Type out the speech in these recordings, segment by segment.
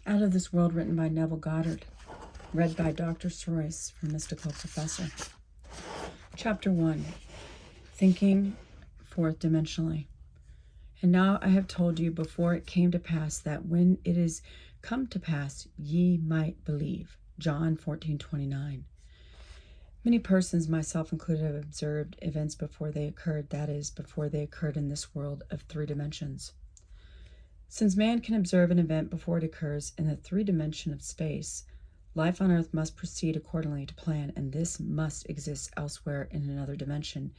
Out of This World, written by Neville Goddard. Read by Dr. Sirois from Mystical Professor. Chapter 1. Thinking Fourth Dimensionally. And now I have told you before it came to pass, that when it is come to pass, ye might believe. John 14:29. Many persons, myself included, have observed events before they occurred, that is, before they occurred in this world of 3 dimensions. Since man can observe an event before it occurs in the 3 dimension of space, life on Earth must proceed accordingly to plan, and this must exist elsewhere in another dimension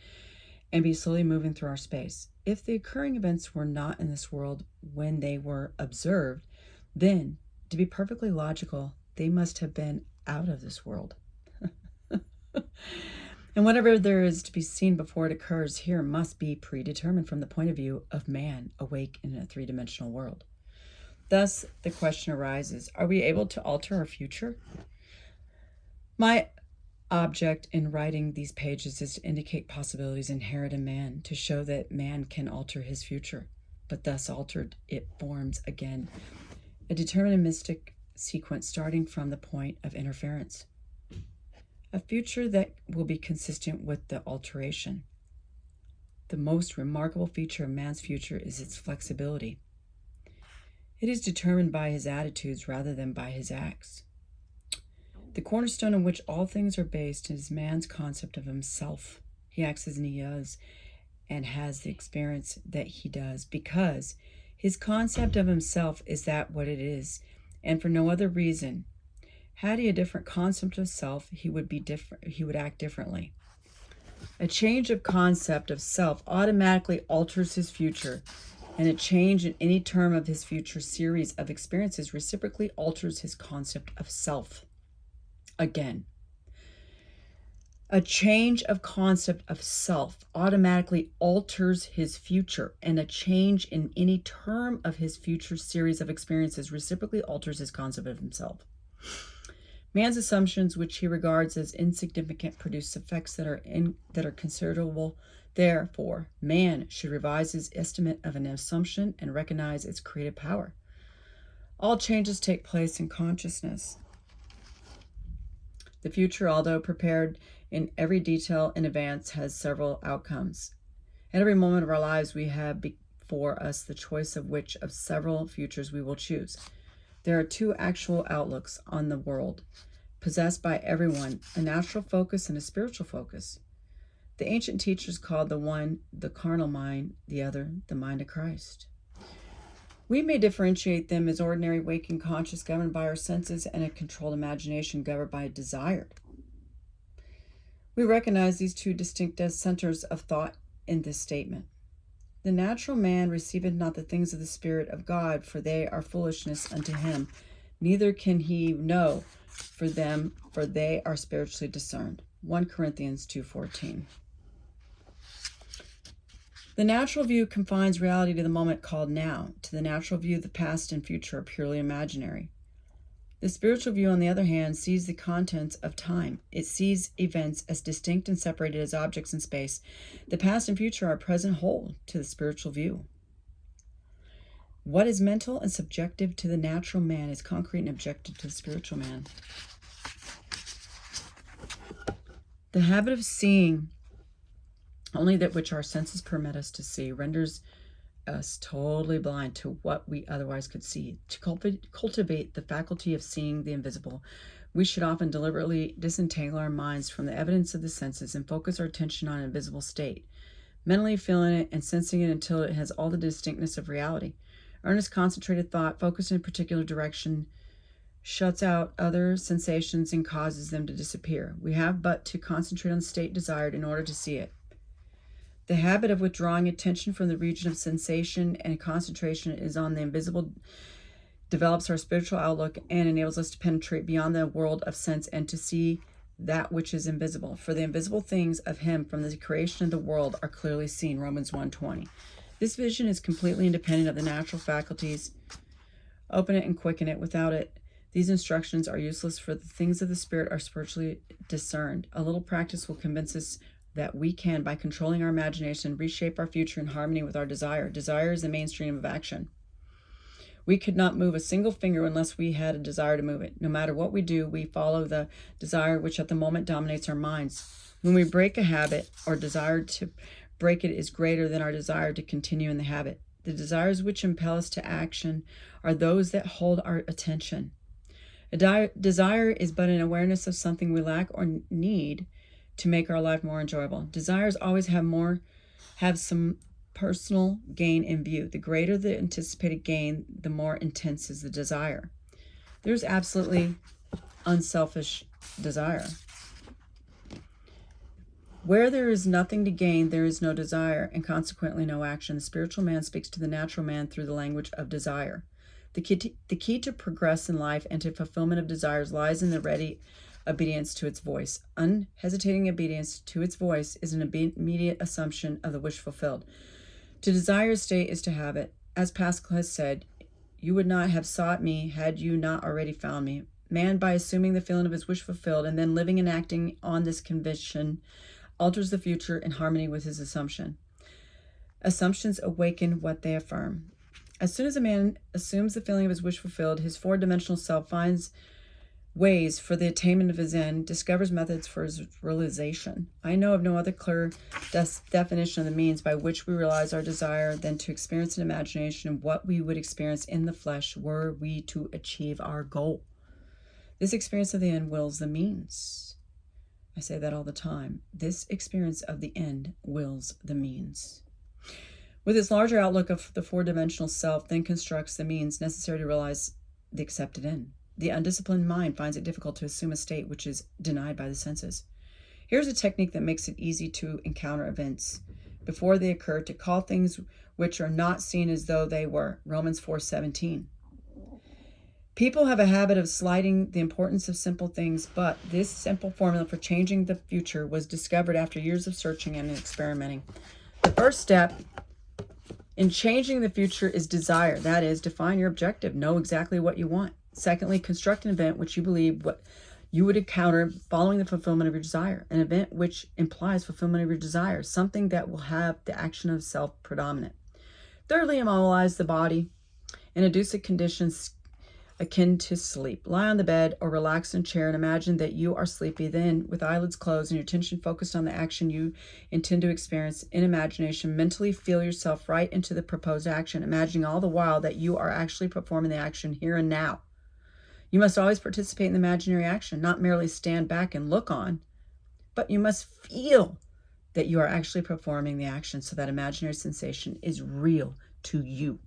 and be slowly moving through our space. If the occurring events were not in this world when they were observed, then, to be perfectly logical, they must have been out of this world. And whatever there is to be seen before it occurs here must be predetermined from the point of view of man awake in a 3-dimensional world. Thus, the question arises, are we able to alter our future? My object in writing these pages is to indicate possibilities inherent in man, to show that man can alter his future, but thus altered, it forms again a deterministic sequence starting from the point of interference. A future that will be consistent with the alteration. The most remarkable feature of man's future is its flexibility. It is determined by his attitudes rather than by his acts. The cornerstone on which all things are based is man's concept of himself. He acts as he does and has the experience that he does because his concept of himself is that what it is, and for no other reason. Had he a different concept of self, he would be different. He would act differently. A change of concept of self automatically alters his future, and a change in any term of his future series of experiences reciprocally alters his concept of self. Again, a change of concept of self automatically alters his future, and a change in any term of his future series of experiences reciprocally alters his concept of himself. Man's assumptions, which he regards as insignificant, produce effects that are considerable. Therefore, man should revise his estimate of an assumption and recognize its creative power. All changes take place in consciousness. The future, although prepared in every detail in advance, has several outcomes. At every moment of our lives, we have before us the choice of which of several futures we will choose. There are 2 actual outlooks on the world, possessed by everyone, a natural focus and a spiritual focus. The ancient teachers called the one the carnal mind, the other the mind of Christ. We may differentiate them as ordinary waking conscious governed by our senses and a controlled imagination governed by desire. We recognize these 2 distinct as centers of thought in this statement. The natural man receiveth not the things of the Spirit of God, for they are foolishness unto him. Neither can he know for them, for they are spiritually discerned. 1 Corinthians 2:14. The natural view confines reality to the moment called now. To the natural view, the past and future are purely imaginary. The spiritual view, on the other hand, sees the contents of time. It sees events as distinct and separated as objects in space. The past and future are present whole to the spiritual view. What is mental and subjective to the natural man is concrete and objective to the spiritual man. The habit of seeing only that which our senses permit us to see renders us totally blind to what we otherwise could see. To cultivate the faculty of seeing the invisible, we should often deliberately disentangle our minds from the evidence of the senses and focus our attention on an invisible state, mentally feeling it and sensing it until it has all the distinctness of reality. Earnest, concentrated thought, focused in a particular direction, shuts out other sensations and causes them to disappear. We have but to concentrate on the state desired in order to see it. The habit of withdrawing attention from the region of sensation and concentration is on the invisible develops our spiritual outlook and enables us to penetrate beyond the world of sense and to see that which is invisible. For the invisible things of him from the creation of the world are clearly seen. Romans 1:20. This vision is completely independent of the natural faculties. Open it and quicken it. Without it, these instructions are useless, for the things of the Spirit are spiritually discerned. A little practice will convince us that we can, by controlling our imagination, reshape our future in harmony with our desire. Desire is the mainstream of action. We could not move a single finger unless we had a desire to move it. No matter what we do, we follow the desire which at the moment dominates our minds. When we break a habit, our desire to break it is greater than our desire to continue in the habit. The desires which impel us to action are those that hold our attention. A desire is but an awareness of something we lack or need to make our life more enjoyable. Desires always have some personal gain in view. The greater the anticipated gain, the more intense is the desire. There's absolutely unselfish desire. Where there is nothing to gain, there is no desire, and consequently no action. The spiritual man speaks to the natural man through the language of desire. The key to progress in life and to fulfillment of desires lies in the ready obedience to its voice. Unhesitating obedience to its voice is an immediate assumption of the wish fulfilled. To desire a state is to have it. As Pascal has said, you would not have sought me had you not already found me. Man, by assuming the feeling of his wish fulfilled and then living and acting on this conviction, alters the future in harmony with his assumption. Assumptions awaken what they affirm. As soon as a man assumes the feeling of his wish fulfilled, his four-dimensional self finds ways for the attainment of his end, discovers methods for his realization. I know of no other clear definition of the means by which we realize our desire than to experience in imagination what we would experience in the flesh were we to achieve our goal. This experience of the end wills the means. I say that all the time. This experience of the end wills the means. With this larger outlook of the four-dimensional self, then constructs the means necessary to realize the accepted end. The undisciplined mind finds it difficult to assume a state which is denied by the senses. Here's a technique that makes it easy to encounter events before they occur, to call things which are not seen as though they were. Romans 4:17. People have a habit of slighting the importance of simple things, but this simple formula for changing the future was discovered after years of searching and experimenting. The first step in changing the future is desire. That is, define your objective. Know exactly what you want. Secondly, construct an event which you believe what you would encounter following the fulfillment of your desire. An event which implies fulfillment of your desire. Something that will have the action of self predominant. Thirdly, immobilize the body and induce a condition akin to sleep. Lie on the bed or relax in a chair and imagine that you are sleepy. Then, with eyelids closed and your attention focused on the action you intend to experience in imagination, mentally feel yourself right into the proposed action, imagining all the while that you are actually performing the action here and now. You must always participate in the imaginary action, not merely stand back and look on, but you must feel that you are actually performing the action so that imaginary sensation is real to you.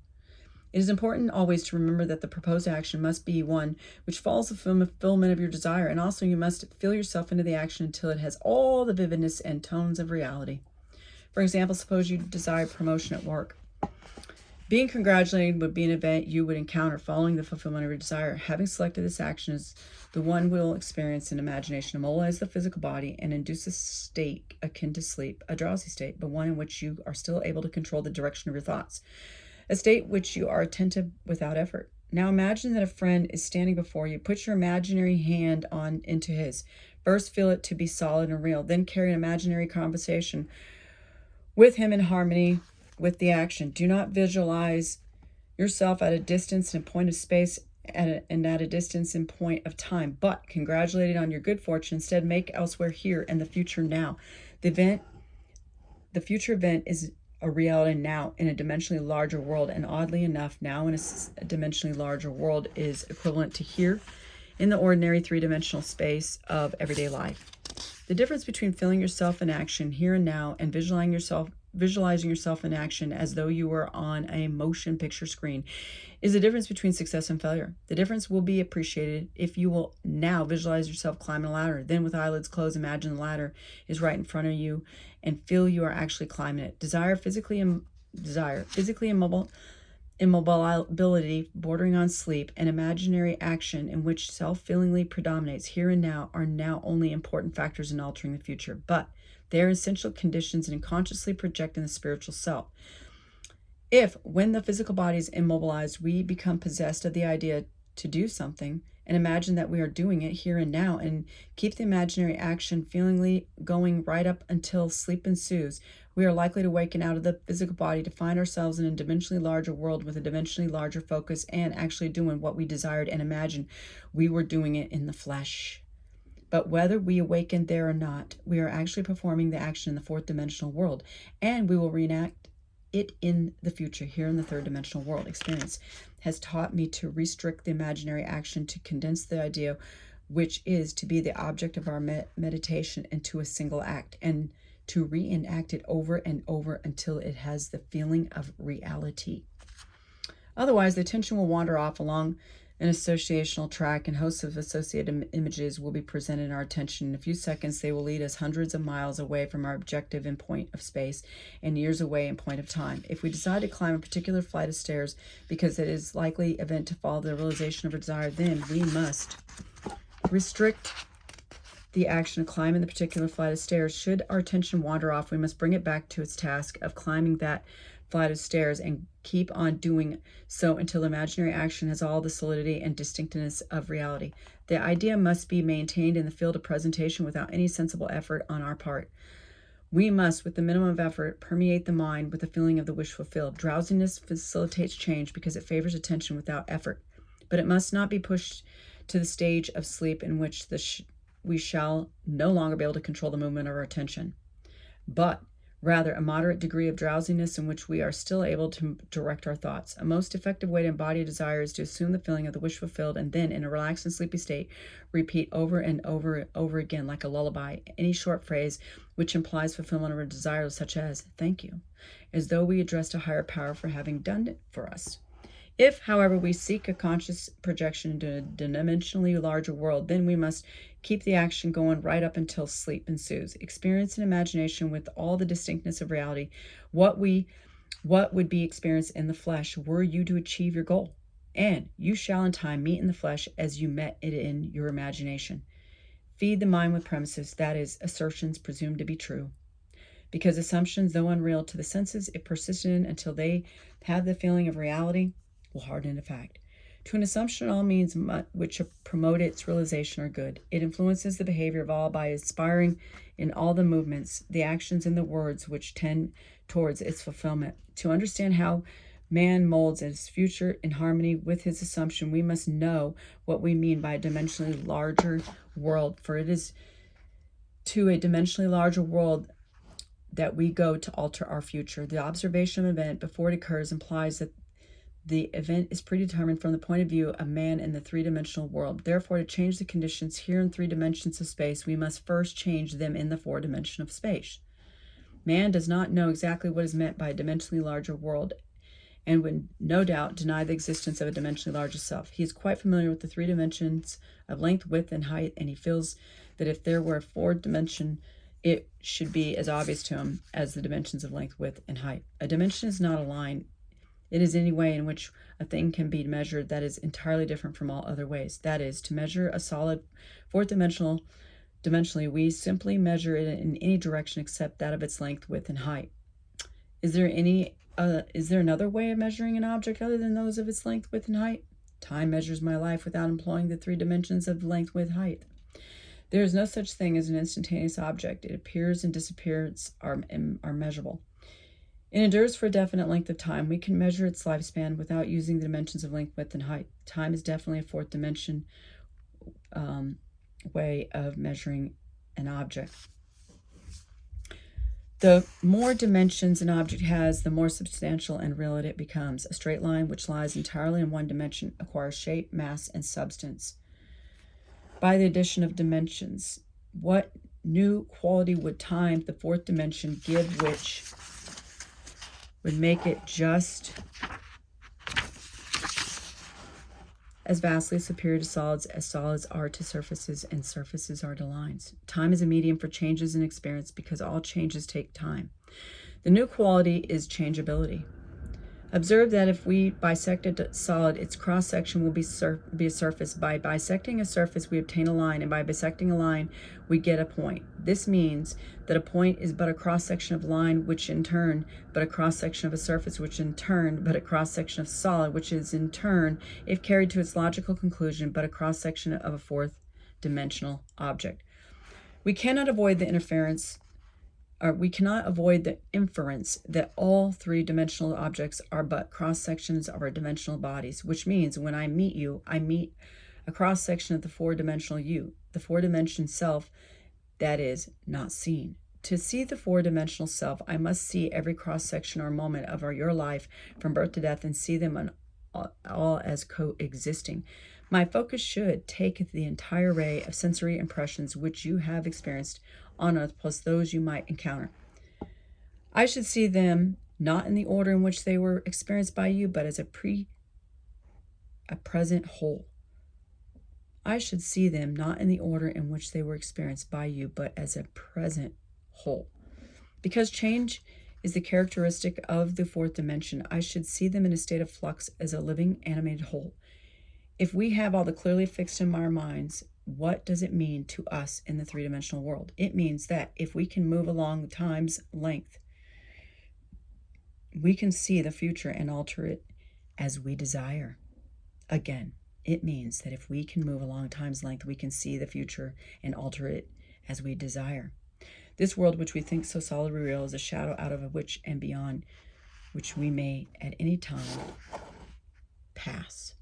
It is important always to remember that the proposed action must be one which follows the fulfillment of your desire, and also you must feel yourself into the action until it has all the vividness and tones of reality. For example, suppose you desire promotion at work. Being congratulated would be an event you would encounter following the fulfillment of your desire. Having selected this action as the one we'll experience in imagination, immobilize the physical body and induce a state akin to sleep, a drowsy state, but one in which you are still able to control the direction of your thoughts. A state which you are attentive without effort. Now imagine that a friend is standing before you. Put your imaginary hand into his. First feel it to be solid and real. Then carry an imaginary conversation with him in harmony with the action. Do not visualize yourself at a distance and point of space and at a distance and point of time, but congratulated on your good fortune. Instead, make elsewhere here and the future now. The future event is a reality now in a dimensionally larger world, and oddly enough, now in a dimensionally larger world is equivalent to here in the ordinary three-dimensional space of everyday life. The difference between feeling yourself in action here and now and visualizing yourself in action as though you were on a motion picture screen is the difference between success and failure. The difference will be appreciated if you will now visualize yourself climbing a ladder. Then with eyelids closed, imagine the ladder is right in front of you and feel you are actually climbing it. Physically immobility bordering on sleep, and imaginary action in which self-feelingly predominates here and now are now only important factors in altering the future, but they are essential conditions in consciously projecting the spiritual self. If, when the physical body is immobilized, we become possessed of the idea to do something and imagine that we are doing it here and now, and keep the imaginary action feelingly going right up until sleep ensues, we are likely to awaken out of the physical body to find ourselves in a dimensionally larger world with a dimensionally larger focus and actually doing what we desired and imagined we were doing it in the flesh. But whether we awaken there or not, we are actually performing the action in the fourth dimensional world, and we will reenact it in the future here in the third dimensional world. Experience has taught me to restrict the imaginary action, to condense the idea, which is to be the object of our meditation, into a single act, and to reenact it over and over until it has the feeling of reality. Otherwise, the attention will wander off along an associational track, and hosts of associated images will be presented in our attention. In a few seconds, they will lead us hundreds of miles away from our objective in point of space and years away in point of time. If we decide to climb a particular flight of stairs because it is likely event to follow the realization of a desire, then we must restrict the action of climbing the particular flight of stairs. Should our attention wander off, we must bring it back to its task of climbing that flight of stairs and keep on doing so until imaginary action has all the solidity and distinctness of reality. The idea must be maintained in the field of presentation without any sensible effort on our part. We must, with the minimum of effort, permeate the mind with the feeling of the wish fulfilled. Drowsiness facilitates change because it favors attention without effort, but it must not be pushed to the stage of sleep in which we shall no longer be able to control the movement of our attention, but rather a moderate degree of drowsiness in which we are still able to direct our thoughts. A most effective way to embody a desire is to assume the feeling of the wish fulfilled, and then, in a relaxed and sleepy state, repeat over and over again, like a lullaby, any short phrase which implies fulfillment of a desire, such as "thank you," as though we addressed a higher power for having done it for us. If, however, we seek a conscious projection into a dimensionally larger world, then we must keep the action going right up until sleep ensues. Experience in imagination with all the distinctness of reality what would be experienced in the flesh were you to achieve your goal. And you shall in time meet in the flesh as you met it in your imagination. Feed the mind with premises, that is, assertions presumed to be true. Because assumptions, though unreal to the senses, if persistent in until they have the feeling of reality, will harden into fact. To an assumption, all means which promote its realization are good. It influences the behavior of all by inspiring in all the movements, the actions, and the words which tend towards its fulfillment. To understand how man molds his future in harmony with his assumption, we must know what we mean by a dimensionally larger world, for it is to a dimensionally larger world that we go to alter our future. The observation of an event before it occurs implies that the event is predetermined from the point of view of man in the three-dimensional world. Therefore, to change the conditions here in 3 dimensions of space, we must first change them in the 4 dimension of space. Man does not know exactly what is meant by a dimensionally larger world, and would no doubt deny the existence of a dimensionally larger self. He is quite familiar with the 3 dimensions of length, width, and height, and he feels that if there were a 4th dimension, it should be as obvious to him as the dimensions of length, width, and height. A dimension is not a line. It is any way in which a thing can be measured that is entirely different from all other ways. That is, to measure a solid 4th dimensionally, we simply measure it in any direction except that of its length, width, and height. Is there another way of measuring an object other than those of its length, width, and height? Time measures my life without employing the 3 dimensions of length, width, height. There is no such thing as an instantaneous object. It appears and disappears are measurable. It endures for a definite length of time. We can measure its lifespan without using the dimensions of length, width, and height. Time is definitely a 4th dimension way of measuring an object. The more dimensions an object has, the more substantial and real it becomes. A straight line which lies entirely in one dimension acquires shape, mass, and substance. By the addition of dimensions, what new quality would time, the 4th dimension, give, which would make it just as vastly superior to solids as solids are to surfaces and surfaces are to lines. Time is a medium for changes in experience because all changes take time. The new quality is changeability. Observe that if we bisect a solid, its cross-section will be a surface. By bisecting a surface, we obtain a line, and by bisecting a line, we get a point. This means that a point is but a cross-section of line, which in turn, but a cross-section of a surface, which in turn, but a cross-section of solid, which is in turn, if carried to its logical conclusion, but a cross-section of a fourth-dimensional object. We cannot avoid the inference that all three-dimensional objects are but cross-sections of our dimensional bodies, which means when I meet you, I meet a cross-section of the four-dimensional you, the four-dimension self that is not seen. To see the four-dimensional self, I must see every cross-section or moment of your life from birth to death and see them all as coexisting. My focus should take the entire array of sensory impressions which you have experienced on earth, plus those you might encounter. I should see them not in the order in which they were experienced by you, but as a present whole. I should see them not in the order in which they were experienced by you, but as a present whole. Because change is the characteristic of the fourth dimension, I should see them in a state of flux as a living, animated whole. If we have all the clearly fixed in our minds, what does it mean to us in the three-dimensional world? It means that if we can move along time's length, we can see the future and alter it as we desire. Again, it means that if we can move along time's length, we can see the future and alter it as we desire. This world which we think so solidly real is a shadow out of which and beyond which we may at any time pass.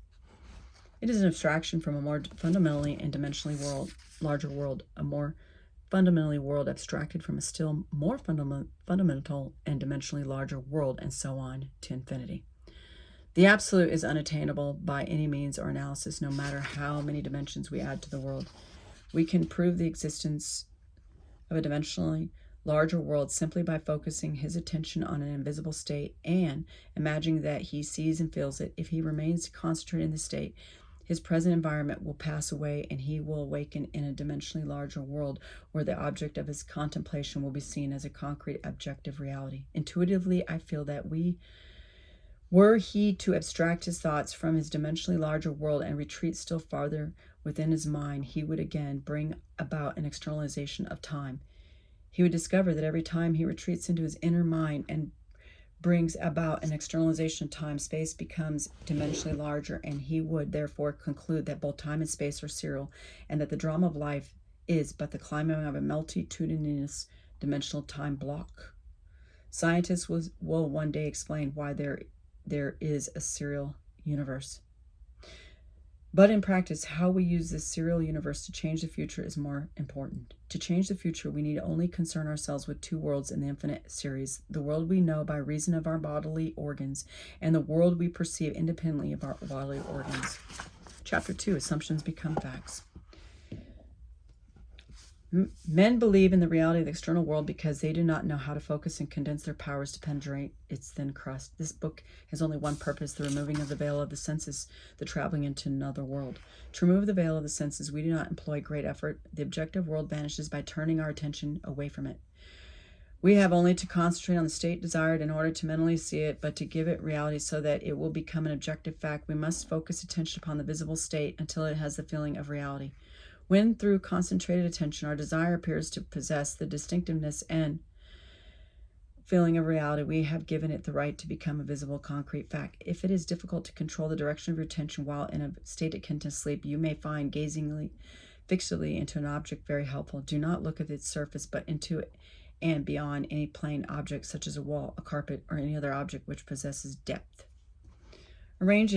It is an abstraction from a more fundamentally and dimensionally larger world, a more fundamentally world abstracted from a still more fundamental and dimensionally larger world, and so on to infinity. The absolute is unattainable by any means or analysis, no matter how many dimensions we add to the world. We can prove the existence of a dimensionally larger world simply by focusing his attention on an invisible state and imagining that he sees and feels it. If he remains concentrated in the state, his present environment will pass away and he will awaken in a dimensionally larger world where the object of his contemplation will be seen as a concrete objective reality. Intuitively, I feel that were he to abstract his thoughts from his dimensionally larger world and retreat still farther within his mind, he would again bring about an externalization of time. He would discover that every time he retreats into his inner mind and brings about an externalization of time, space becomes dimensionally larger, and he would therefore conclude that both time and space are serial, and that the drama of life is but the climbing of a multitudinous dimensional time block. Scientists will one day explain why there is a serial universe. But in practice, how we use this serial universe to change the future is more important. To change the future, we need only concern ourselves with two worlds in the infinite series: the world we know by reason of our bodily organs, and the world we perceive independently of our bodily organs. Chapter 2, Assumptions Become Facts. Men believe in the reality of the external world because they do not know how to focus and condense their powers to penetrate its thin crust. This book has only one purpose: the removing of the veil of the senses, the traveling into another world. To remove the veil of the senses, we do not employ great effort. The objective world vanishes by turning our attention away from it. We have only to concentrate on the state desired in order to mentally see it, but to give it reality so that it will become an objective fact, we must focus attention upon the visible state until it has the feeling of reality. When, through concentrated attention, our desire appears to possess the distinctiveness and feeling of reality, we have given it the right to become a visible, concrete fact. If it is difficult to control the direction of your attention while in a state akin to sleep, you may find gazing fixedly into an object very helpful. Do not look at its surface, but into it and beyond any plain object, such as a wall, a carpet, or any other object which possesses depth. Arrange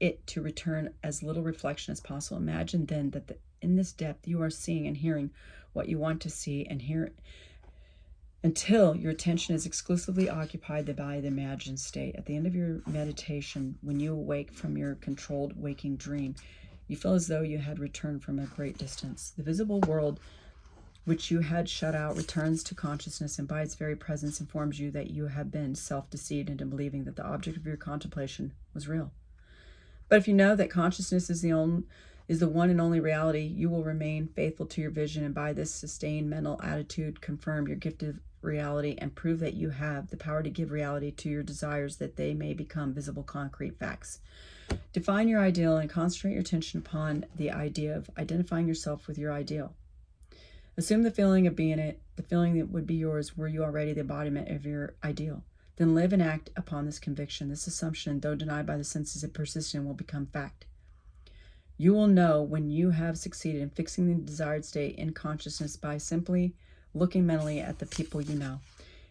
it to return as little reflection as possible. Imagine then that in this depth you are seeing and hearing what you want to see and hear, until your attention is exclusively occupied by the imagined state. At the end of your meditation, when you awake from your controlled waking dream, you feel as though you had returned from a great distance. The visible world which you had shut out returns to consciousness, and by its very presence informs you that you have been self-deceived into believing that the object of your contemplation was real. But if you know that consciousness is is the one and only reality, you will remain faithful to your vision, and by this sustained mental attitude, confirm your gifted reality and prove that you have the power to give reality to your desires, that they may become visible, concrete facts. Define your ideal and concentrate your attention upon the idea of identifying yourself with your ideal. Assume the feeling of being it, the feeling that would be yours were you already the embodiment of your ideal. Then live and act upon this conviction. This assumption, though denied by the senses and persistent, will become fact. You will know when you have succeeded in fixing the desired state in consciousness by simply looking mentally at the people you know.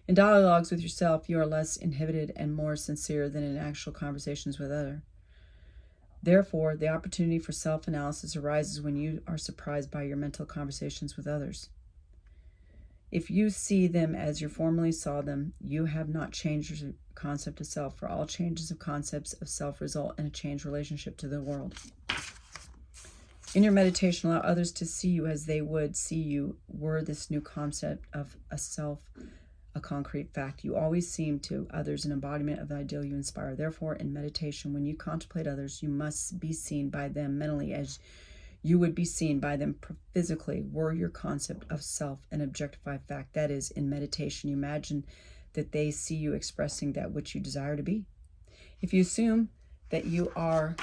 In dialogues with yourself, you are less inhibited and more sincere than in actual conversations with others. Therefore, the opportunity for self-analysis arises when you are surprised by your mental conversations with others. If you see them as you formerly saw them, you have not changed your concept of self, for all changes of concepts of self result in a changed relationship to the world. In your meditation, allow others to see you as they would see you were this new concept of a self, a concrete fact. You always seem to others an embodiment of the ideal you inspire. Therefore, in meditation, when you contemplate others, you must be seen by them mentally as you would be seen by them physically were your concept of self an objectified fact. That is, in meditation, you imagine that they see you expressing that which you desire to be. If you assume that you are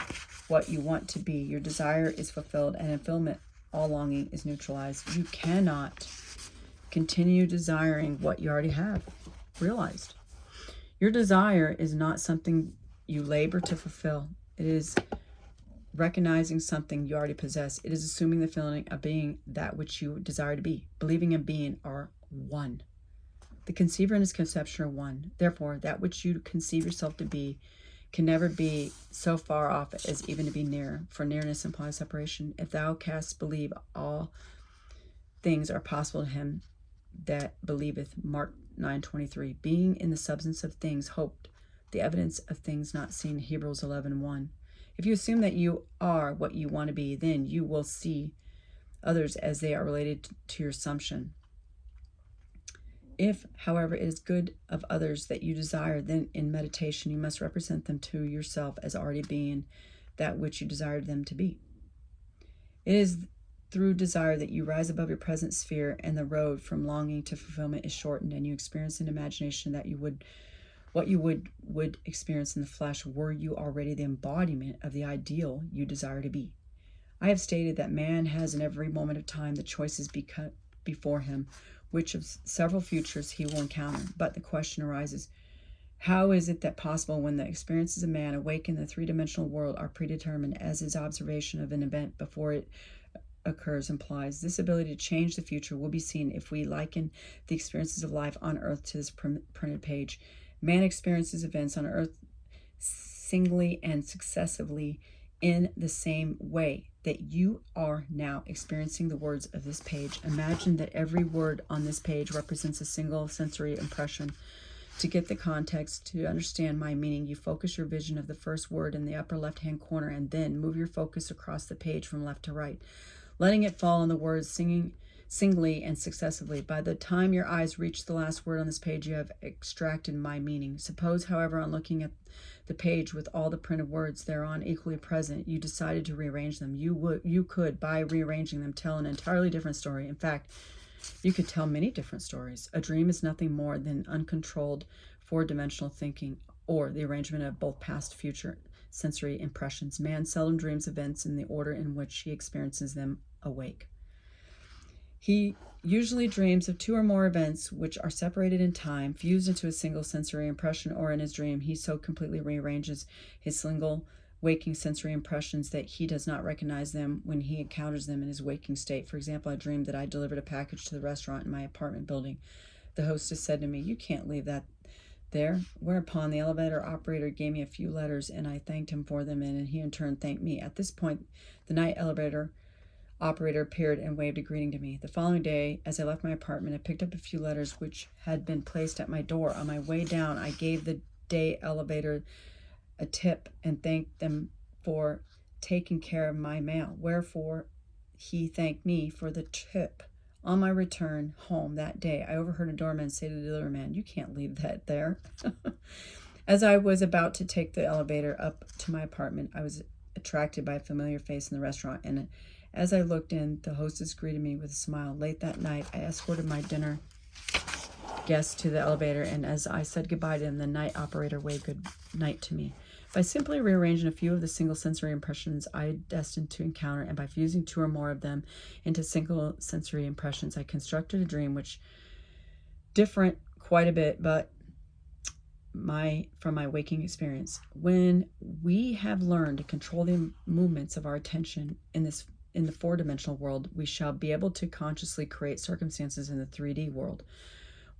what you want to be, your desire is fulfilled, and in fulfillment, all longing is neutralized. You cannot continue desiring what you already have realized. Your desire is not something you labor to fulfill. It is recognizing something you already possess. It is assuming the feeling of being that which you desire to be. Believing and being are one. The conceiver and his conception are one. Therefore, that which you conceive yourself to be can never be so far off as even to be near, for nearness implies separation. If thou canst believe, all things are possible to him that believeth. Mark 9:23. Being in the substance of things hoped, the evidence of things not seen. Hebrews 11:1. If you assume that you are what you want to be, then you will see others as they are related to your assumption. If, however, it is good of others that you desire, then in meditation you must represent them to yourself as already being that which you desired them to be. It is through desire that you rise above your present sphere, and the road from longing to fulfillment is shortened, and you experience in imagination that what you would experience in the flesh were you already the embodiment of the ideal you desire to be. I have stated that man has in every moment of time the choices before him, which of several futures he will encounter. But the question arises, how is it that possible when the experiences of man awake in the three-dimensional world are predetermined, as his observation of an event before it occurs implies? This ability to change the future will be seen if we liken the experiences of life on earth to this printed page. Man experiences events on earth singly and successively in the same way that you are now experiencing the words of this page. Imagine that every word on this page represents a single sensory impression. To get the context, to understand my meaning, you focus your vision of the first word in the upper left-hand corner and then move your focus across the page from left to right, letting it fall on the words singly and successively. By the time your eyes reach the last word on this page, you have extracted my meaning. Suppose, however, on looking at the page with all the printed words thereon equally present, you decided to rearrange them. You could, by rearranging them, tell an entirely different story. In fact, you could tell many different stories. A dream is nothing more than uncontrolled four-dimensional thinking, or the arrangement of both past and future sensory impressions. Man seldom dreams events in the order in which he experiences them awake. He usually dreams of two or more events which are separated in time, fused into a single sensory impression, or in his dream he so completely rearranges his single waking sensory impressions that he does not recognize them when he encounters them in his waking state. For example, I dreamed that I delivered a package to the restaurant in my apartment building. The hostess said to me, "You can't leave that there," whereupon the elevator operator gave me a few letters, and I thanked him for them, and he in turn thanked me. At this point, the night elevator operator appeared and waved a greeting to me. The following day, as I left my apartment, I picked up a few letters which had been placed at my door. On my way down, I gave the day elevator a tip and thanked them for taking care of my mail, wherefore he thanked me for the tip. On my return home that day, I overheard a doorman say to the delivery man, "You can't leave that there." As I was about to take the elevator up to my apartment, I was attracted by a familiar face in the restaurant, and as I looked in, the hostess greeted me with a smile. Late that night, I escorted my dinner guests to the elevator, and as I said goodbye to them, the night operator waved good night to me. By simply rearranging a few of the single sensory impressions I destined to encounter, and by fusing 2 or more of them into single sensory impressions, I constructed a dream which different quite a bit, but from my waking experience. When we have learned to control the movements of our attention in the 4-dimensional world, we shall be able to consciously create circumstances in the 3D world.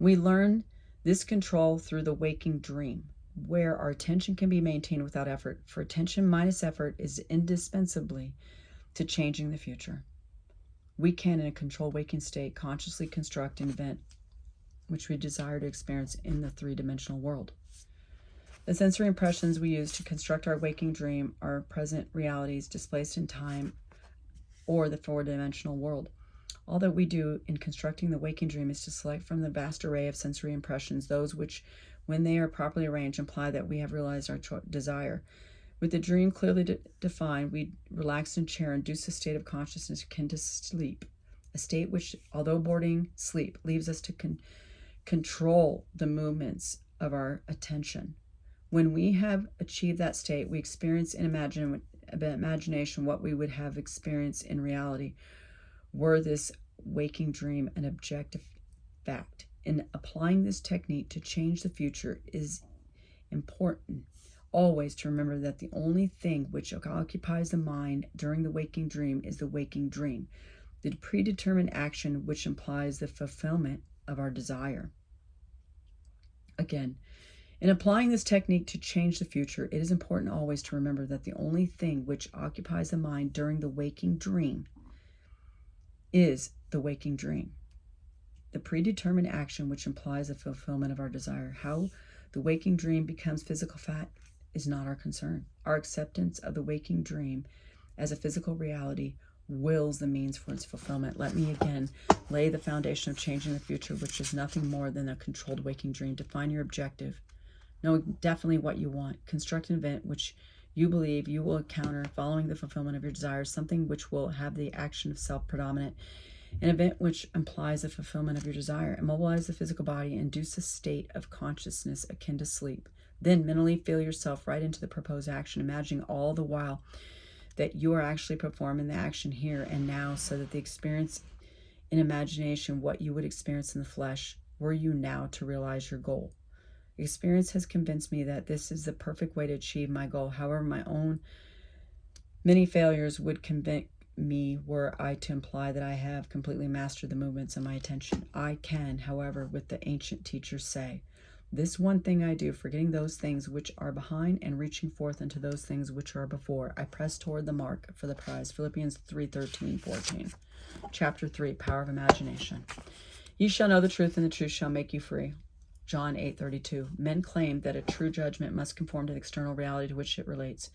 We learn this control through the waking dream, where our attention can be maintained without effort. For attention minus effort is indispensably to changing the future. We can, in a controlled waking state, consciously construct an event which we desire to experience in the 3-dimensional world. The sensory impressions we use to construct our waking dream are present realities displaced in time or the 4-dimensional world. All that we do in constructing the waking dream is to select from the vast array of sensory impressions those which, when they are properly arranged, imply that we have realized our desire. With the dream clearly defined, we relax in chair and induce a state of consciousness akin to sleep, a state which, although boarding sleep, leaves us to control the movements of our attention. When we have achieved that state, we experience in imagination what we would have experienced in reality, were this waking dream an objective fact. In applying this technique to change the future, is important always to remember that the only thing which occupies the mind during the waking dream is the waking dream, the predetermined action which implies the fulfillment of our desire. Again, in applying this technique to change the future, it is important always to remember that the only thing which occupies the mind during the waking dream is the waking dream, the predetermined action which implies the fulfillment of our desire. How the waking dream becomes physical fact is not our concern. Our acceptance of the waking dream as a physical reality wills the means for its fulfillment. Let me again lay the foundation of changing the future, which is nothing more than a controlled waking dream. Define your objective. Know definitely what you want. Construct an event which you believe you will encounter following the fulfillment of your desires, something which will have the action of self predominant, an event which implies the fulfillment of your desire. Immobilize the physical body, induce a state of consciousness akin to sleep. Then mentally feel yourself right into the proposed action, imagining all the while that you are actually performing the action here and now, so that the experience in imagination what you would experience in the flesh were you now to realize your goal. Experience has convinced me that this is the perfect way to achieve my goal. However, my own many failures would convince me were I to imply that I have completely mastered the movements of my attention. I can, however, with the ancient teachers say, this one thing I do, forgetting those things which are behind and reaching forth into those things which are before, I press toward the mark for the prize. Philippians 3:13-14. Chapter 3, Power of Imagination. Ye shall know the truth, and the truth shall make you free. John 8:32. Men claim that a true judgment must conform to the external reality to which it relates.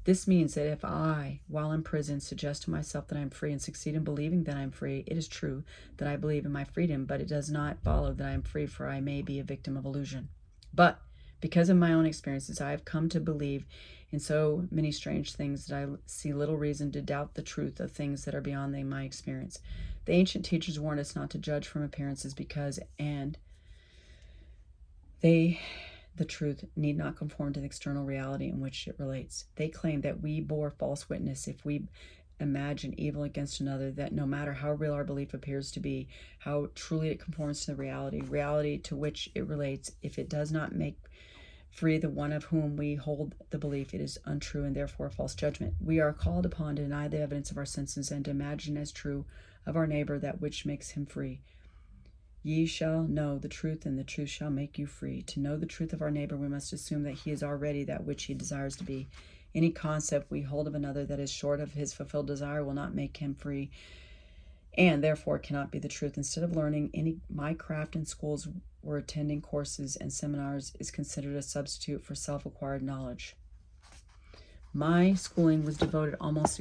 This means that if I, while in prison, suggest to myself that I am free and succeed in believing that I am free, it is true that I believe in my freedom, but it does not follow that I am free, for I may be a victim of illusion. But because of my own experiences, I have come to believe in so many strange things that I see little reason to doubt the truth of things that are beyond my experience. The ancient teachers warned us not to judge from appearances because, the truth need not conform to the external reality in which it relates. They claim that we bore false witness if we imagine evil against another, that no matter how real our belief appears to be, how truly it conforms to the reality to which it relates, if it does not make free the one of whom we hold the belief, it is untrue and therefore a false judgment. We are called upon to deny the evidence of our senses and to imagine as true of our neighbor that which makes him free. Ye shall know the truth, and the truth shall make you free. To know the truth of our neighbor, we must assume that he is already that which he desires to be. Any concept we hold of another that is short of his fulfilled desire will not make him free, and therefore cannot be the truth. Instead of learning my craft in schools or attending courses and seminars is considered a substitute for self-acquired knowledge. My schooling was devoted almost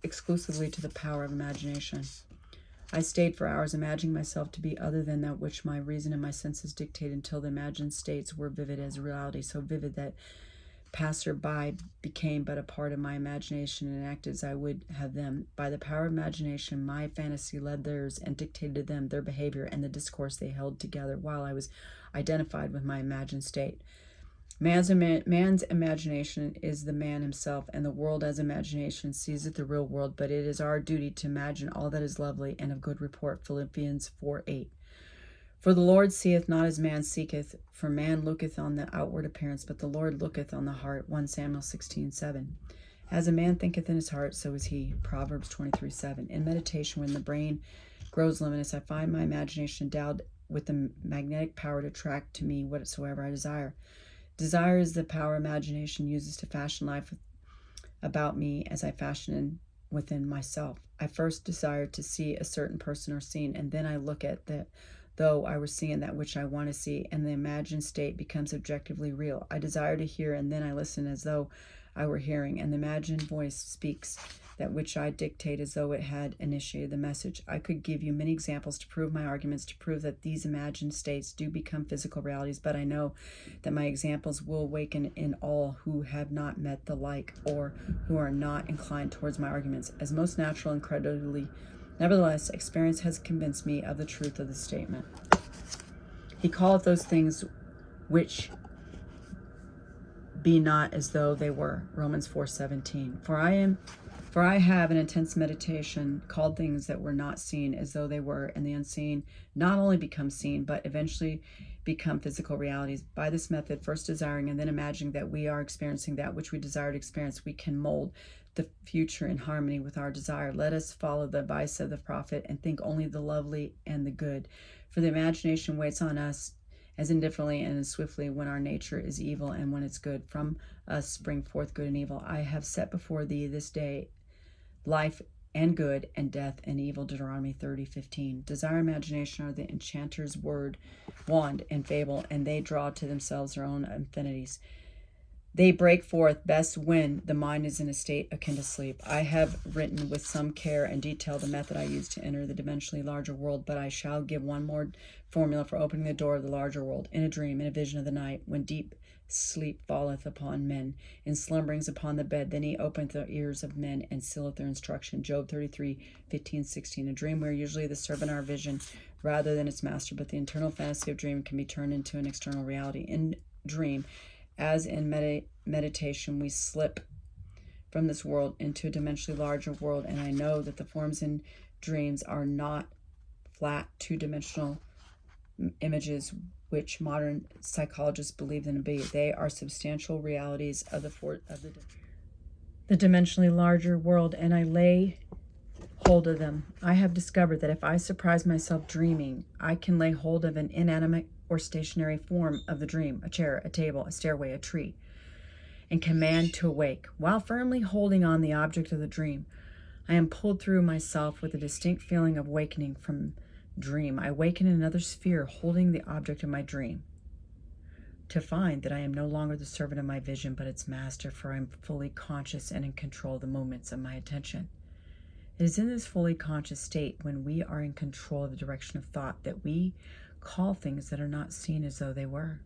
exclusively to the power of imagination. I stayed for hours imagining myself to be other than that which my reason and my senses dictated until the imagined states were vivid as reality, so vivid that passer-by became but a part of my imagination and acted as I would have them. By the power of imagination, my fantasy led theirs and dictated to them their behavior and the discourse they held together while I was identified with my imagined state. Man's imagination is the man himself, and the world as imagination sees it the real world, but it is our duty to imagine all that is lovely and of good report. Philippians 4:8. For the Lord seeth not as man seeketh, for man looketh on the outward appearance, but the Lord looketh on the heart. 1 Samuel 16:7. As a man thinketh in his heart, so is he. Proverbs 23:7. In meditation, when the brain grows limitless, I find my imagination endowed with the magnetic power to attract to me whatsoever I desire. Desire is the power imagination uses to fashion life about me as I fashion within myself. I first desire to see a certain person or scene, and then I look at the though I were seeing that which I want to see, and the imagined state becomes objectively real. I desire to hear, and then I listen as though I were hearing, and the imagined voice speaks that which I dictate as though it had initiated the message. I could give you many examples to prove my arguments, to prove that these imagined states do become physical realities, but I know that my examples will awaken in all who have not met the like, or who are not inclined towards my arguments, as most natural and credibly. Nevertheless, experience has convinced me of the truth of the statement. He calleth those things which be not as though they were. Romans 4:17. For I have an intense meditation called things that were not seen as though they were, and the unseen not only become seen, but eventually become physical realities. By this method, first desiring and then imagining that we are experiencing that which we desire to experience, we can mold the future in harmony with our desire. Let us follow the advice of the prophet and think only the lovely and the good, for the imagination waits on us as indifferently and as swiftly when our nature is evil and when it's good. From us spring forth good and evil. I have set before thee this day life and good, and death and evil. Deuteronomy 30:15. Desire and imagination are the enchanter's wand and fable, and they draw to themselves their own infinities. They break forth best when the mind is in a state akin to sleep. I have written with some care and detail the method I use to enter the dimensionally larger world, but I shall give one more formula for opening the door of the larger world. In a dream, in a vision of the night, when deep sleep falleth upon men, in slumberings upon the bed, then he openeth the ears of men and sealeth their instruction. Job 33:15-16. A dream, we are usually the servant of our vision rather than its master, but the internal fantasy of dream can be turned into an external reality. In dream, as in meditation, we slip from this world into a dimensionally larger world, and I know that the forms in dreams are not flat two-dimensional images which modern psychologists believe them to be. They are substantial realities of the dimensionally larger world, and I lay hold of them. I have discovered that if I surprise myself dreaming, I can lay hold of an inanimate or stationary form of the dream, a chair, a table, a stairway, a tree, and command to awake. While firmly holding on the object of the dream, I am pulled through myself with a distinct feeling of awakening from dream. I awaken in another sphere, holding the object of my dream, to find that I am no longer the servant of my vision, but its master, for I am fully conscious and in control of the movements of my attention. It is in this fully conscious state, when we are in control of the direction of thought, that we call things that are not seen as though they were.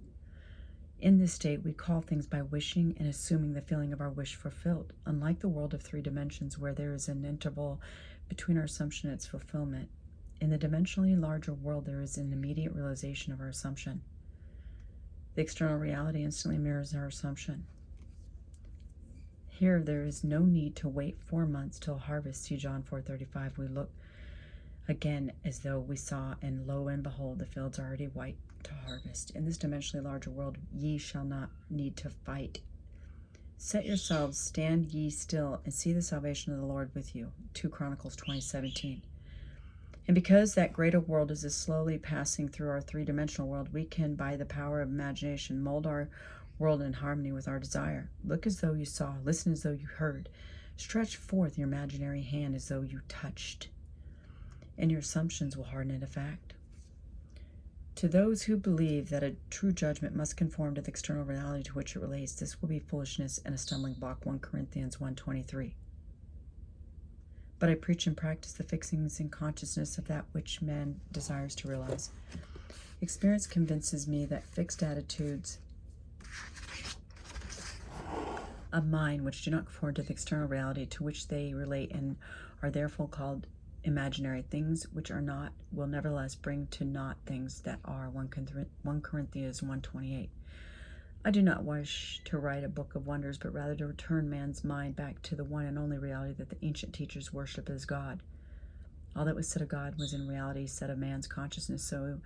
In this state, we call things by wishing and assuming the feeling of our wish fulfilled. Unlike the world of three dimensions, where there is an interval between our assumption and its fulfillment, in the dimensionally larger world, there is an immediate realization of our assumption. The external reality instantly mirrors our assumption. Here, there is no need to wait 4 months till harvest. See John 4:35. We look again as though we saw, and lo and behold, the fields are already white to harvest. In this dimensionally larger world, ye shall not need to fight. Set yourselves, stand ye still, and see the salvation of the Lord with you. 2 Chronicles 20:17. And because that greater world is slowly passing through our three-dimensional world, we can, by the power of imagination, mold our world in harmony with our desire. Look as though you saw, listen as though you heard. Stretch forth your imaginary hand as though you touched, and your assumptions will harden into fact. To those who believe that a true judgment must conform to the external reality to which it relates, this will be foolishness and a stumbling block. 1 Corinthians 1:23. But I preach and practice the fixings in consciousness of that which man desires to realize. Experience convinces me that fixed attitudes of mind which do not conform to the external reality to which they relate, and are therefore called imaginary. Things which are not will nevertheless bring to naught things that are. 1 Corinthians 1:28. I do not wish to write a book of wonders, but rather to return man's mind back to the one and only reality that the ancient teachers worship as God. All that was said of God was in reality said of man's consciousness, so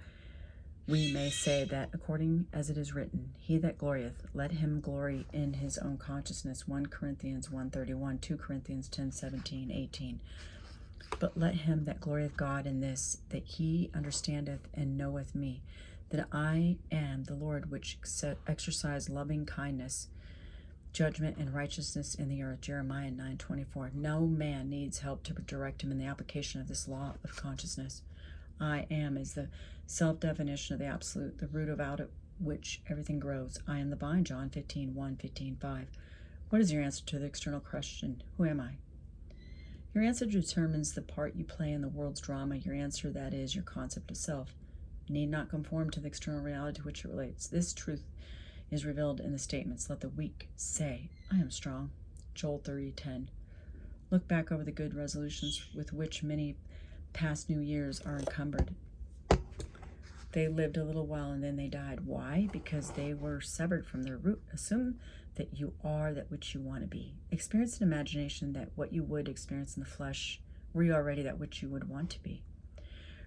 we may say that according as it is written, he that glorieth, let him glory in his own consciousness. 1 Corinthians 1:31, 2 Corinthians 10:17, 18. But let him that glorieth God in this, that he understandeth and knoweth me, that I am the Lord which exercise loving kindness, judgment, and righteousness in the earth. Jeremiah 9:24. No man needs help to direct him in the application of this law of consciousness. I am is the self-definition of the absolute, the root out of which everything grows. I am the vine, John 15:1, 15:5. What is your answer to the external question, who am I? Your answer determines the part you play in the world's drama. Your answer, that is, your concept of self, need not conform to the external reality to which it relates. This truth is revealed in the statements, let the weak say, I am strong. Joel 30:10. Look back over the good resolutions with which many past New Years are encumbered. They lived a little while and then they died. Why? Because they were severed from their root. Assume that you are that which you want to be. Experience in imagination that what you would experience in the flesh, were you already that which you would want to be.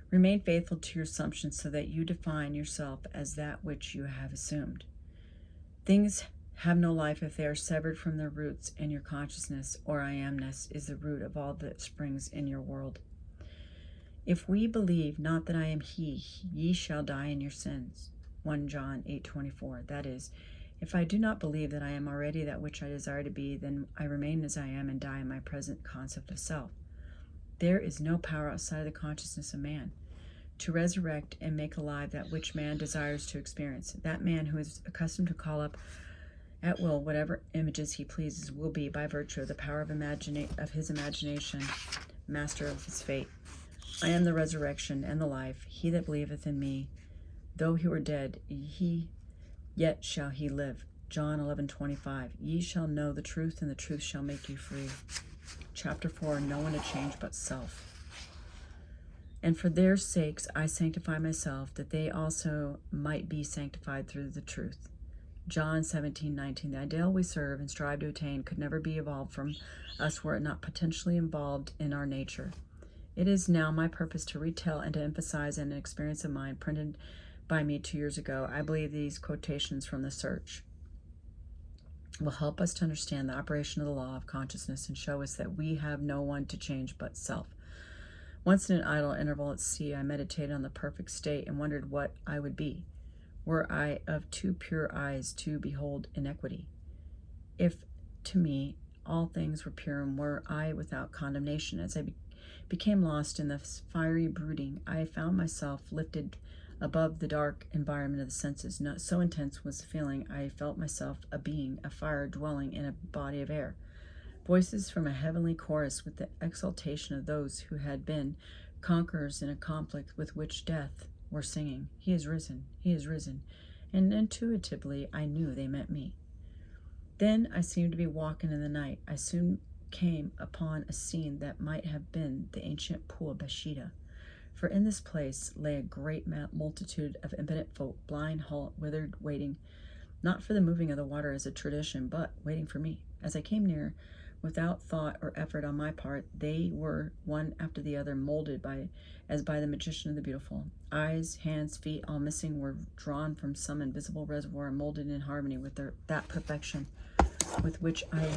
Remain faithful to your assumptions so that you define yourself as that which you have assumed. Things have no life if they are severed from their roots, and your consciousness or I amness is the root of all that springs in your world. If we believe not that I am he, ye shall die in your sins. 1 John 8:24. That is, if I do not believe that I am already that which I desire to be, then I remain as I am and die in my present concept of self. There is no power outside of the consciousness of man to resurrect and make alive that which man desires to experience. That man who is accustomed to call up at will whatever images he pleases will be, by virtue of the power of his imagination, master of his fate. I am the resurrection and the life. He that believeth in me, though he were dead, yet shall he live. John 11:25. Ye shall know the truth, and the truth shall make you free. Chapter 4. No one to change but self. And for their sakes I sanctify myself, that they also might be sanctified through the truth. John 17:19. The ideal we serve and strive to attain could never be evolved from us were it not potentially involved in our nature. It is now my purpose to retell and to emphasize an experience of mine printed by me 2 years ago. I believe these quotations from the Search will help us to understand the operation of the law of consciousness and show us that we have no one to change but self. Once in an idle interval at sea, I meditated on the perfect state and wondered what I would be, were I of too pure eyes to behold iniquity. If to me all things were pure, and were I without condemnation, as I became lost in the fiery brooding, I found myself lifted above the dark environment of the senses. Not so intense was the feeling, I felt myself a being, a fire dwelling in a body of air. Voices from a heavenly chorus with the exultation of those who had been conquerors in a conflict with which death were singing, He is risen, He is risen, and intuitively I knew they meant me. Then I seemed to be walking in the night. I soon came upon a scene that might have been the ancient pool of Bathsheba. For in this place lay a great multitude of impotent folk, blind, halt, withered, waiting, not for the moving of the water as a tradition, but waiting for me. As I came near, without thought or effort on my part, they were, one after the other, molded as by the magician of the beautiful. Eyes, hands, feet, all missing, were drawn from some invisible reservoir and molded in harmony with that perfection with which I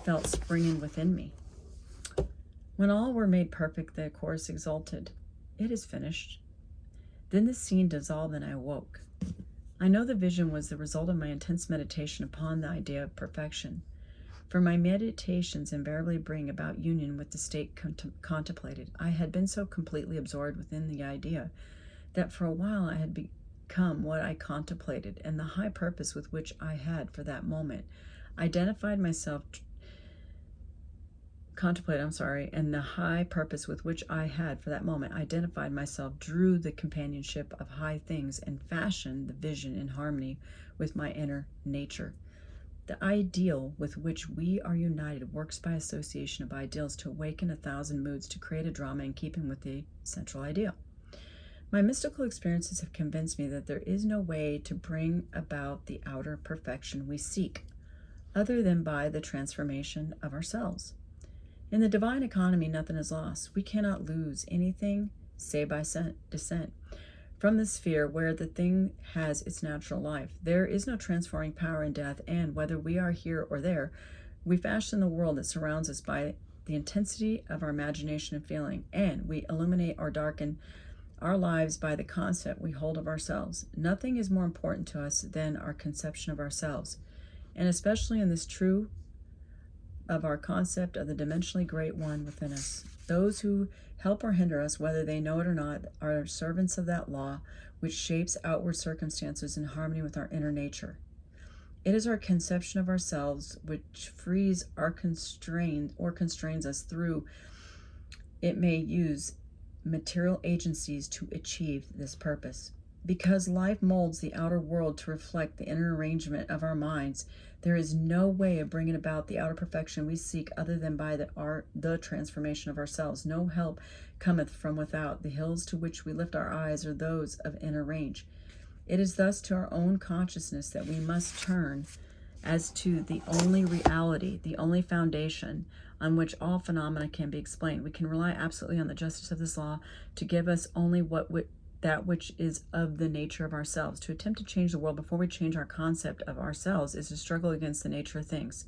felt springing within me. When all were made perfect, the chorus exulted, It is finished. Then the scene dissolved and I awoke. I know the vision was the result of my intense meditation upon the idea of perfection, for my meditations invariably bring about union with the state contemplated. I had been so completely absorbed within the idea that for a while I had become what I contemplated, and the high purpose with which I had for that moment identified myself and the high purpose with which I had for that moment identified myself, drew the companionship of high things, and fashioned the vision in harmony with my inner nature. The ideal with which we are united works by association of ideals to awaken 1,000 moods to create a drama in keeping with the central ideal. My mystical experiences have convinced me that there is no way to bring about the outer perfection we seek, other than by the transformation of ourselves. In the divine economy, nothing is lost. We cannot lose anything save by descent from the sphere where the thing has its natural life. There is no transforming power in death, and whether we are here or there, we fashion the world that surrounds us by the intensity of our imagination and feeling, and we illuminate or darken our lives by the concept we hold of ourselves. Nothing is more important to us than our conception of ourselves, and especially in this true of our concept of the dimensionally great one within us. Those who help or hinder us, whether they know it or not, are servants of that law which shapes outward circumstances in harmony with our inner nature. It is our conception of ourselves which frees our constrains us through it may use material agencies to achieve this purpose. Because life molds the outer world to reflect the inner arrangement of our minds, there is no way of bringing about the outer perfection we seek other than by the transformation of ourselves. No help cometh from without. The hills to which we lift our eyes are those of inner range. It is thus to our own consciousness that we must turn as to the only reality, the only foundation on which all phenomena can be explained. We can rely absolutely on the justice of this law to give us only that which is of the nature of ourselves. To attempt to change the world before we change our concept of ourselves is to struggle against the nature of things.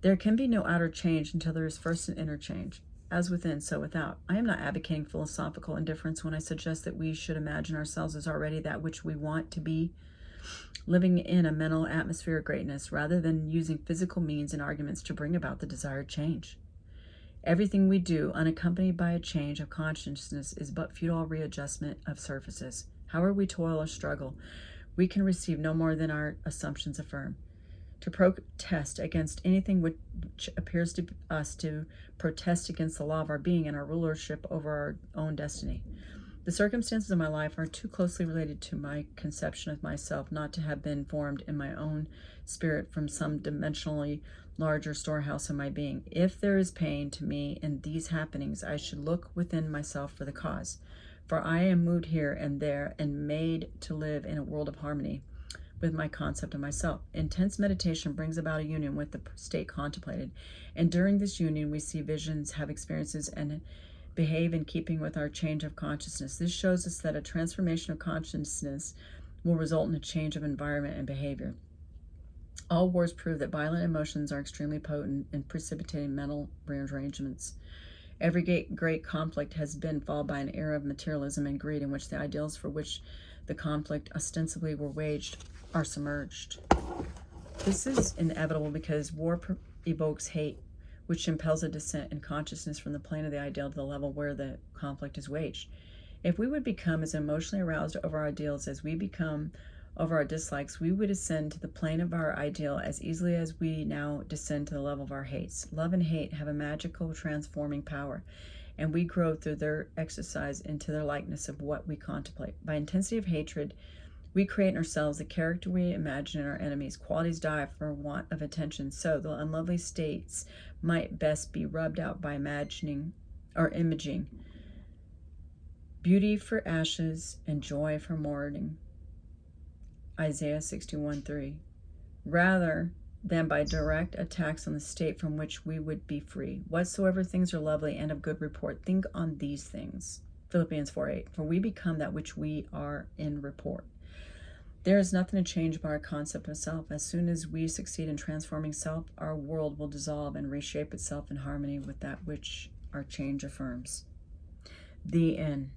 There can be no outer change until there is first an inner change. As within, so without. I am not advocating philosophical indifference when I suggest that we should imagine ourselves as already that which we want to be, living in a mental atmosphere of greatness, rather than using physical means and arguments to bring about the desired change. Everything we do, unaccompanied by a change of consciousness, is but futile readjustment of surfaces. However we toil or struggle, we can receive no more than our assumptions affirm. To protest against anything which appears to us to protest against the law of our being and our rulership over our own destiny. The circumstances of my life are too closely related to my conception of myself not to have been formed in my own spirit from some dimensionally larger storehouse of my being. If there is pain to me in these happenings, I should look within myself for the cause. For I am moved here and there and made to live in a world of harmony with my concept of myself. Intense meditation brings about a union with the state contemplated, and during this union we see visions, have experiences, and behave in keeping with our change of consciousness. This shows us that a transformation of consciousness will result in a change of environment and behavior. All wars prove that violent emotions are extremely potent in precipitating mental rearrangements. Every great conflict has been followed by an era of materialism and greed in which the ideals for which the conflict ostensibly were waged are submerged. This is inevitable because war evokes hate, which impels a descent in consciousness from the plane of the ideal to the level where the conflict is waged. If we would become as emotionally aroused over our ideals as we become over our dislikes, we would ascend to the plane of our ideal as easily as we now descend to the level of our hates. Love and hate have a magical transforming power, and we grow through their exercise into their likeness of what we contemplate. By intensity of hatred, we create in ourselves the character we imagine in our enemies. Qualities die for want of attention, so the unlovely states might best be rubbed out by imagining or imaging. Beauty for ashes and joy for mourning. Isaiah 61:3. Rather than by direct attacks on the state from which we would be free. Whatsoever things are lovely and of good report, think on these things. Philippians 4:8. For we become that which we are in report. There is nothing to change about our concept of self. As soon as we succeed in transforming self, our world will dissolve and reshape itself in harmony with that which our change affirms. The end.